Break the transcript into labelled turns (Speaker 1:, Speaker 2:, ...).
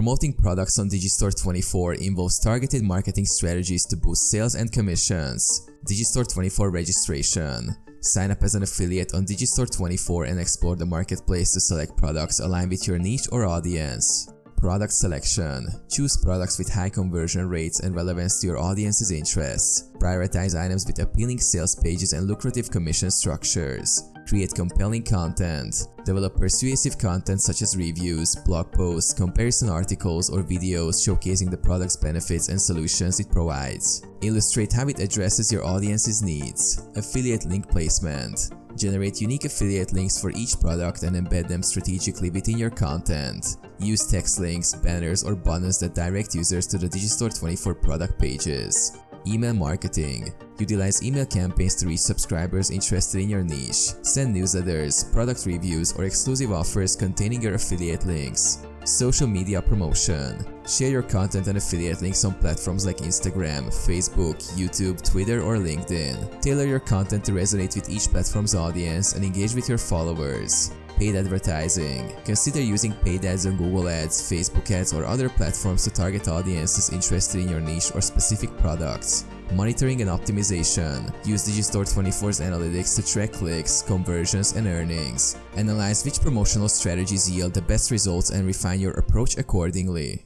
Speaker 1: Promoting products on Digistore24 involves targeted marketing strategies to boost sales and commissions. Digistore24 registration. Sign up as an affiliate on Digistore24 and explore the marketplace to select products aligned with your niche or audience. Product selection. Choose products with high conversion rates and relevance to your audience's interests. Prioritize items with appealing sales pages and lucrative commission structures. Create compelling content. Develop persuasive content such as reviews, blog posts, comparison articles, or videos showcasing the product's benefits and solutions it provides. Illustrate how it addresses your audience's needs. Affiliate link placement. Generate unique affiliate links for each product and embed them strategically within your content. Use text links, banners, or buttons that direct users to the Digistore24 product pages. Email marketing. Utilize email campaigns to reach subscribers interested in your niche. Send newsletters, product reviews, or exclusive offers containing your affiliate links. Social media promotion. Share your content and affiliate links on platforms like Instagram, Facebook, YouTube, Twitter, or LinkedIn. Tailor your content to resonate with each platform's audience and engage with your followers. Paid advertising. Consider using paid ads on Google Ads, Facebook ads, or other platforms to target audiences interested in your niche or specific products. Monitoring and optimization. Use Digistore24's analytics to track clicks, conversions, and earnings. Analyze which promotional strategies yield the best results and refine your approach accordingly.